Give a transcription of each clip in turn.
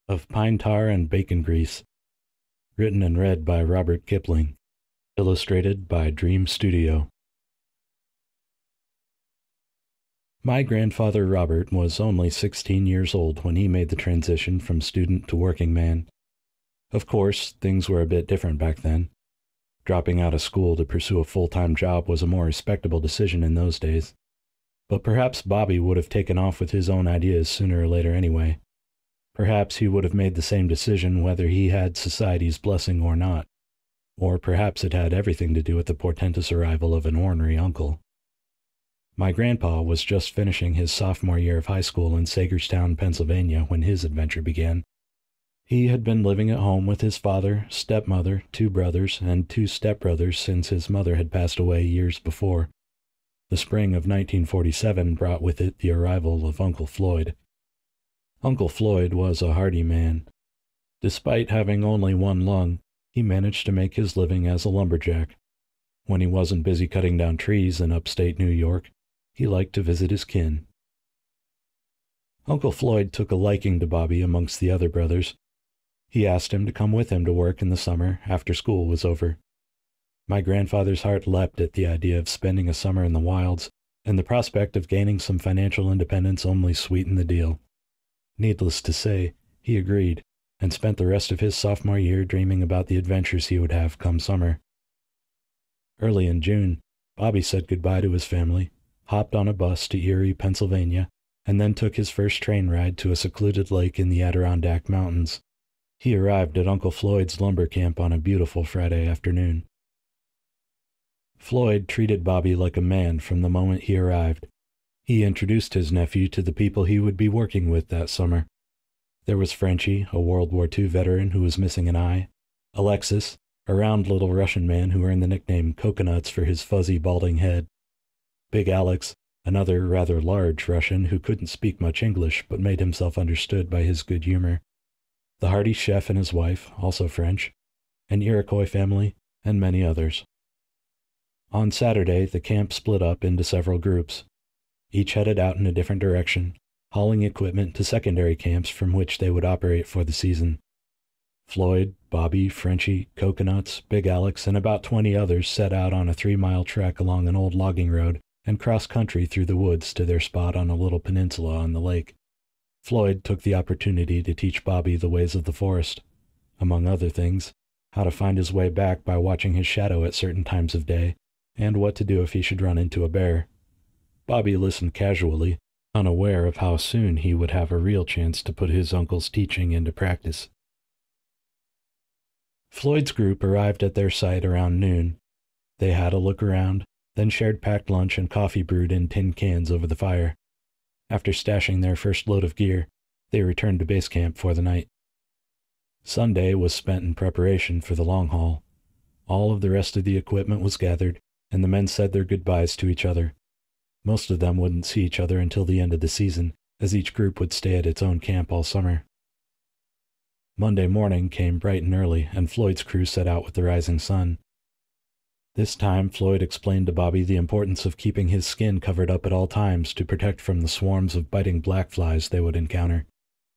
of Pine Tar and Bacon Grease, written and read by Robert Kipling, illustrated by Dream Studio. My grandfather Robert was only 16 years old when he made the transition from student to working man. Of course, things were a bit different back then. Dropping out of school to pursue a full-time job was a more respectable decision in those days. But perhaps Bobby would have taken off with his own ideas sooner or later anyway. Perhaps he would have made the same decision whether he had society's blessing or not. Or perhaps it had everything to do with the portentous arrival of an ornery uncle. My grandpa was just finishing his sophomore year of high school in Sagerstown, Pennsylvania, when his adventure began. He had been living at home with his father, stepmother, 2 brothers, and 2 stepbrothers since his mother had passed away years before. The spring of 1947 brought with it the arrival of Uncle Floyd. Uncle Floyd was a hardy man. Despite having only 1 lung, he managed to make his living as a lumberjack. When he wasn't busy cutting down trees in upstate New York, he liked to visit his kin. Uncle Floyd took a liking to Bobby amongst the other brothers. He asked him to come with him to work in the summer after school was over. My grandfather's heart leapt at the idea of spending a summer in the wilds, and the prospect of gaining some financial independence only sweetened the deal. Needless to say, he agreed, and spent the rest of his sophomore year dreaming about the adventures he would have come summer. Early in June, Bobby said goodbye to his family, hopped on a bus to Erie, Pennsylvania, and then took his first train ride to a secluded lake in the Adirondack Mountains. He arrived at Uncle Floyd's lumber camp on a beautiful Friday afternoon. Floyd treated Bobby like a man from the moment he arrived. He introduced his nephew to the people he would be working with that summer. There was Frenchie, a World War II veteran who was missing an eye, Alexis, a round little Russian man who earned the nickname Coconuts for his fuzzy, balding head, Big Alex, another rather large Russian who couldn't speak much English but made himself understood by his good humor, the hardy chef and his wife, also French, an Iroquois family, and many others. On Saturday, the camp split up into several groups. Each headed out in a different direction, hauling equipment to secondary camps from which they would operate for the season. Floyd, Bobby, Frenchie, Coconuts, Big Alex, and about 20 others set out on a 3-mile trek along an old logging road and cross-country through the woods to their spot on a little peninsula on the lake. Floyd took the opportunity to teach Bobby the ways of the forest, among other things, how to find his way back by watching his shadow at certain times of day, and what to do if he should run into a bear. Bobby listened casually, unaware of how soon he would have a real chance to put his uncle's teaching into practice. Floyd's group arrived at their site around noon. They had a look around, then shared packed lunch and coffee brewed in tin cans over the fire. After stashing their first load of gear, they returned to base camp for the night. Sunday was spent in preparation for the long haul. All of the rest of the equipment was gathered, and the men said their goodbyes to each other. Most of them wouldn't see each other until the end of the season, as each group would stay at its own camp all summer. Monday morning came bright and early, and Floyd's crew set out with the rising sun. This time, Floyd explained to Bobby the importance of keeping his skin covered up at all times to protect from the swarms of biting black flies they would encounter.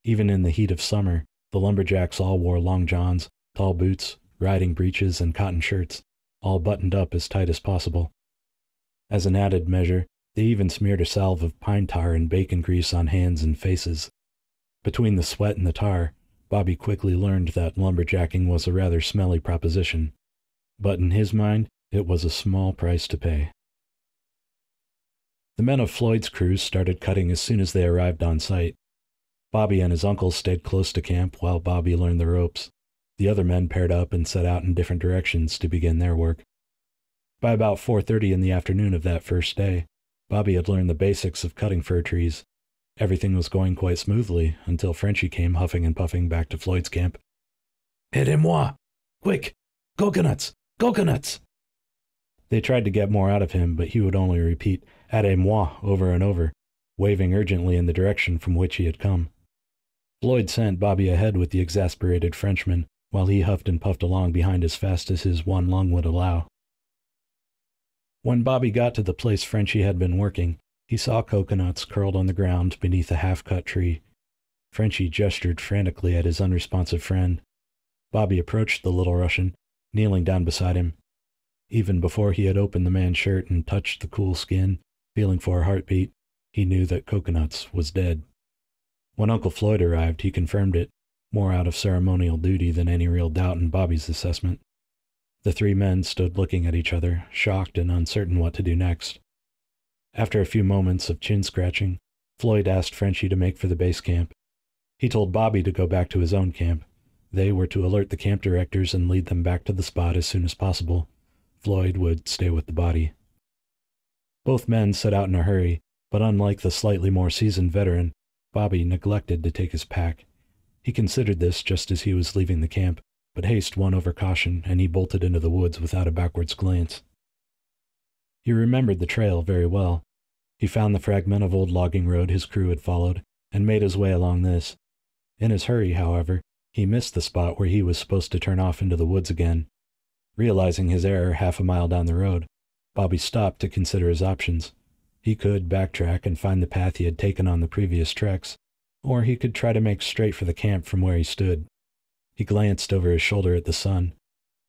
Even in the heat of summer, the lumberjacks all wore long johns, tall boots, riding breeches, and cotton shirts, all buttoned up as tight as possible. As an added measure, they even smeared a salve of pine tar and bacon grease on hands and faces. Between the sweat and the tar, Bobby quickly learned that lumberjacking was a rather smelly proposition. But in his mind, it was a small price to pay. The men of Floyd's crews started cutting as soon as they arrived on site. Bobby and his uncle stayed close to camp while Bobby learned the ropes. The other men paired up and set out in different directions to begin their work. By about 4:30 in the afternoon of that first day, Bobby had learned the basics of cutting fir trees. Everything was going quite smoothly until Frenchie came huffing and puffing back to Floyd's camp. "Aidez-moi! Quick! Coconuts! Coconuts!" They tried to get more out of him, but he would only repeat "Aidez-moi" over and over, waving urgently in the direction from which he had come. Floyd sent Bobby ahead with the exasperated Frenchman, while he huffed and puffed along behind as fast as his one lung would allow. When Bobby got to the place Frenchie had been working, he saw Coconuts curled on the ground beneath a half-cut tree. Frenchie gestured frantically at his unresponsive friend. Bobby approached the little Russian, kneeling down beside him. Even before he had opened the man's shirt and touched the cool skin, feeling for a heartbeat, he knew that Coconuts was dead. When Uncle Floyd arrived, he confirmed it, more out of ceremonial duty than any real doubt in Bobby's assessment. The three men stood looking at each other, shocked and uncertain what to do next. After a few moments of chin-scratching, Floyd asked Frenchie to make for the base camp. He told Bobby to go back to his own camp. They were to alert the camp directors and lead them back to the spot as soon as possible. Floyd would stay with the body. Both men set out in a hurry, but unlike the slightly more seasoned veteran, Bobby neglected to take his pack. He considered this just as he was leaving the camp, but haste won over caution, and he bolted into the woods without a backwards glance. He remembered the trail very well. He found the fragment of old logging road his crew had followed, and made his way along this. In his hurry, however, he missed the spot where he was supposed to turn off into the woods again. Realizing his error half a mile down the road, Bobby stopped to consider his options. He could backtrack and find the path he had taken on the previous treks, or he could try to make straight for the camp from where he stood. He glanced over his shoulder at the sun.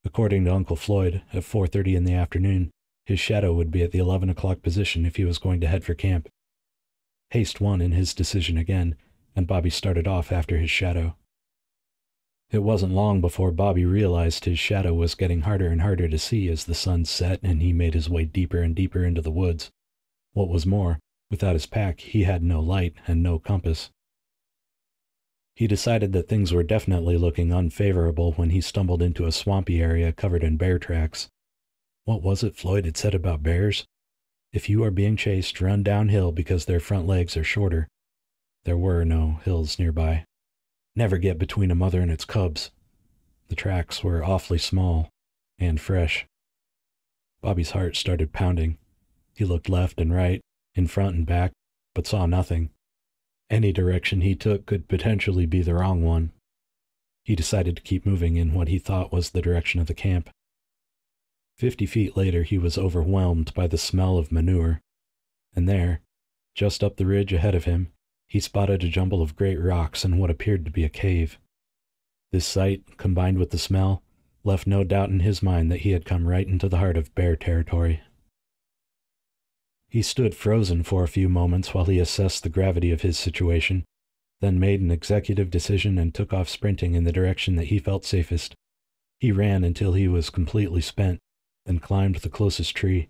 According to Uncle Floyd, at 4:30 in the afternoon, his shadow would be at the 11 o'clock position if he was going to head for camp. Haste won in his decision again, and Bobby started off after his shadow. It wasn't long before Bobby realized his shadow was getting harder and harder to see as the sun set and he made his way deeper and deeper into the woods. What was more, without his pack, he had no light and no compass. He decided that things were definitely looking unfavorable when he stumbled into a swampy area covered in bear tracks. What was it Floyd had said about bears? If you are being chased, run downhill because their front legs are shorter. There were no hills nearby. Never get between a mother and its cubs. The tracks were awfully small and fresh. Bobby's heart started pounding. He looked left and right, in front and back, but saw nothing. Any direction he took could potentially be the wrong one. He decided to keep moving in what he thought was the direction of the camp. 50 feet later, he was overwhelmed by the smell of manure. And there, just up the ridge ahead of him, he spotted a jumble of great rocks and what appeared to be a cave. This sight, combined with the smell, left no doubt in his mind that he had come right into the heart of bear territory. He stood frozen for a few moments while he assessed the gravity of his situation, then made an executive decision and took off sprinting in the direction that he felt safest. He ran until he was completely spent, then climbed the closest tree.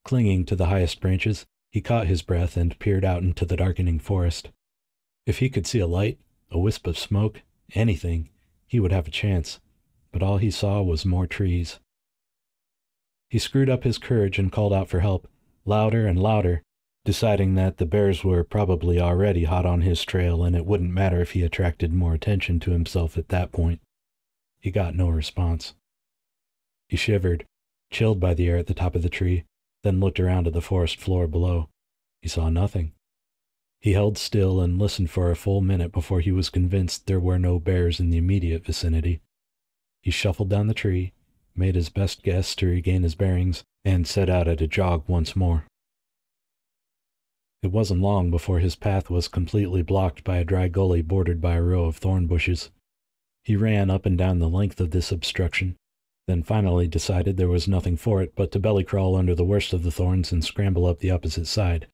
Clinging to the highest branches, he caught his breath and peered out into the darkening forest. If he could see a light, a wisp of smoke, anything, he would have a chance, but all he saw was more trees. He screwed up his courage and called out for help, louder and louder, deciding that the bears were probably already hot on his trail and it wouldn't matter if he attracted more attention to himself at that point. He got no response. He shivered, chilled by the air at the top of the tree, then looked around at the forest floor below. He saw nothing. He held still and listened for a full minute before he was convinced there were no bears in the immediate vicinity. He shuffled down the tree, made his best guess to regain his bearings, and set out at a jog once more. It wasn't long before his path was completely blocked by a dry gully bordered by a row of thorn bushes. He ran up and down the length of this obstruction, then finally decided there was nothing for it but to belly crawl under the worst of the thorns and scramble up the opposite side.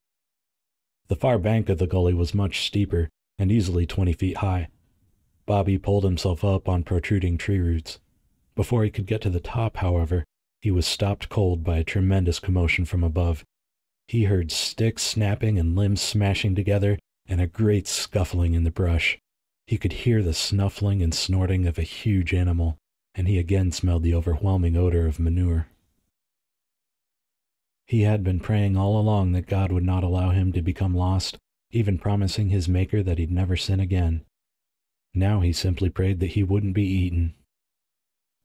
The far bank of the gully was much steeper and easily 20 feet high. Bobby pulled himself up on protruding tree roots. Before he could get to the top, however, he was stopped cold by a tremendous commotion from above. He heard sticks snapping and limbs smashing together and a great scuffling in the brush. He could hear the snuffling and snorting of a huge animal, and he again smelled the overwhelming odor of manure. He had been praying all along that God would not allow him to become lost, even promising his Maker that he'd never sin again. Now he simply prayed that he wouldn't be eaten.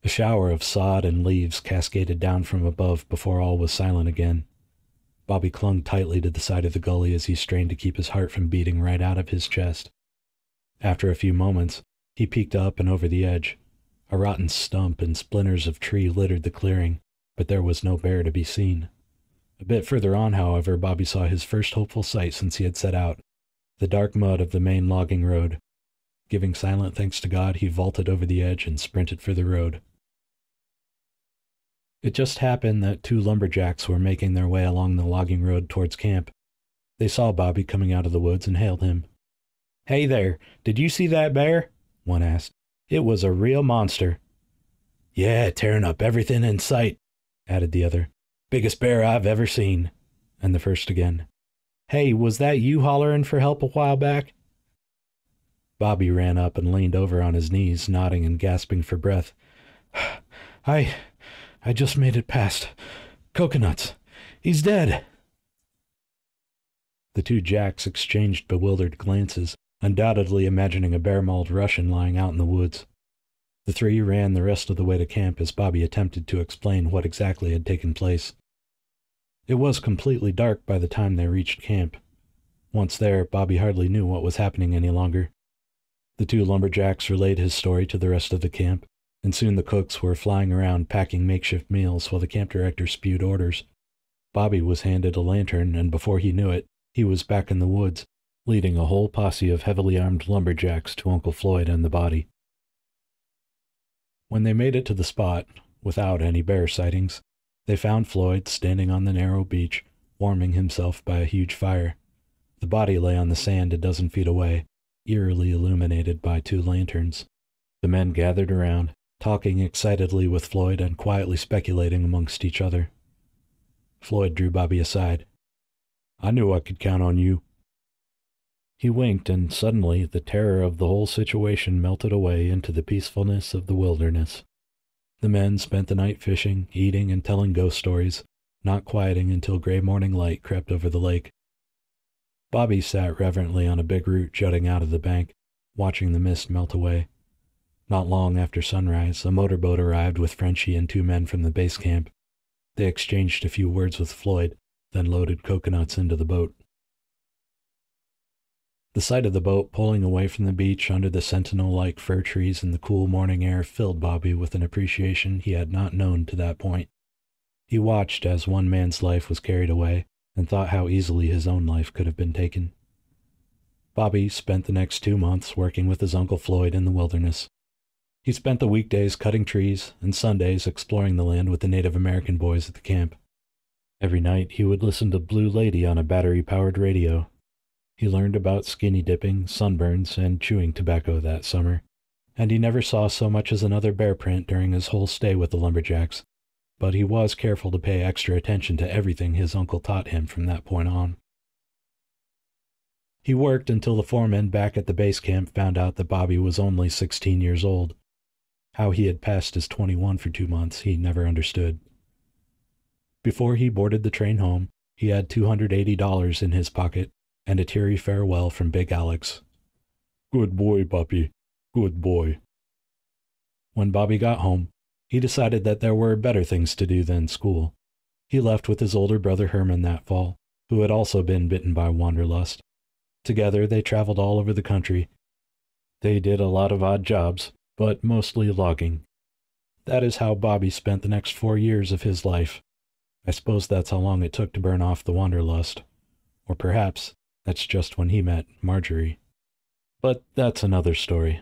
A shower of sod and leaves cascaded down from above before all was silent again. Bobby clung tightly to the side of the gully as he strained to keep his heart from beating right out of his chest. After a few moments, he peeked up and over the edge. A rotten stump and splinters of tree littered the clearing, but there was no bear to be seen. A bit further on, however, Bobby saw his first hopeful sight since he had set out. the dark mud of the main logging road. Giving silent thanks to God, he vaulted over the edge and sprinted for the road. It just happened that two lumberjacks were making their way along the logging road towards camp. They saw Bobby coming out of the woods and hailed him. "Hey there, did you see that bear?" one asked. "It was a real monster." "Yeah, tearing up everything in sight," added the other. "Biggest bear I've ever seen." And the first again. "Hey, was that you hollering for help a while back?" Bobby ran up and leaned over on his knees, nodding and gasping for breath. I just made it past Coconuts. He's dead." The two Jacks exchanged bewildered glances, undoubtedly imagining a bare-mauled Russian lying out in the woods. The three ran the rest of the way to camp as Bobby attempted to explain what exactly had taken place. It was completely dark by the time they reached camp. Once there, Bobby hardly knew what was happening any longer. The two lumberjacks relayed his story to the rest of the camp, and soon the cooks were flying around packing makeshift meals while the camp director spewed orders. Bobby was handed a lantern, and before he knew it, he was back in the woods, leading a whole posse of heavily armed lumberjacks to Uncle Floyd and the body. When they made it to the spot, without any bear sightings, they found Floyd standing on the narrow beach, warming himself by a huge fire. The body lay on the sand a dozen feet away, eerily illuminated by two lanterns. The men gathered around, talking excitedly with Floyd and quietly speculating amongst each other. Floyd drew Bobby aside. "I knew I could count on you." He winked, and suddenly the terror of the whole situation melted away into the peacefulness of the wilderness. The men spent the night fishing, eating, and telling ghost stories, not quieting until gray morning light crept over the lake. Bobby sat reverently on a big root jutting out of the bank, watching the mist melt away. Not long after sunrise, a motorboat arrived with Frenchie and two men from the base camp. They exchanged a few words with Floyd, then loaded coconuts into the boat. The sight of the boat pulling away from the beach under the sentinel-like fir trees in the cool morning air filled Bobby with an appreciation he had not known to that point. He watched as one man's life was carried away, and thought how easily his own life could have been taken. Bobby spent the next 2 months working with his Uncle Floyd in the wilderness. He spent the weekdays cutting trees, and Sundays exploring the land with the Native American boys at the camp. Every night he would listen to Blue Lady on a battery-powered radio. He learned about skinny dipping, sunburns, and chewing tobacco that summer, and he never saw so much as another bear print during his whole stay with the lumberjacks, but he was careful to pay extra attention to everything his uncle taught him from that point on. He worked until the foreman back at the base camp found out that Bobby was only 16 years old. How he had passed as 21 for 2 months he never understood. Before he boarded the train home, he had $280 in his pocket and a teary farewell from Big Alex. "Good boy, Bobby. Good boy." When Bobby got home, he decided that there were better things to do than school. He left with his older brother Herman that fall, who had also been bitten by wanderlust. Together they traveled all over the country. They did a lot of odd jobs, but mostly logging. That is how Bobby spent the next 4 years of his life. I suppose that's how long it took to burn off the wanderlust. Or perhaps that's just when he met Marjorie. But that's another story.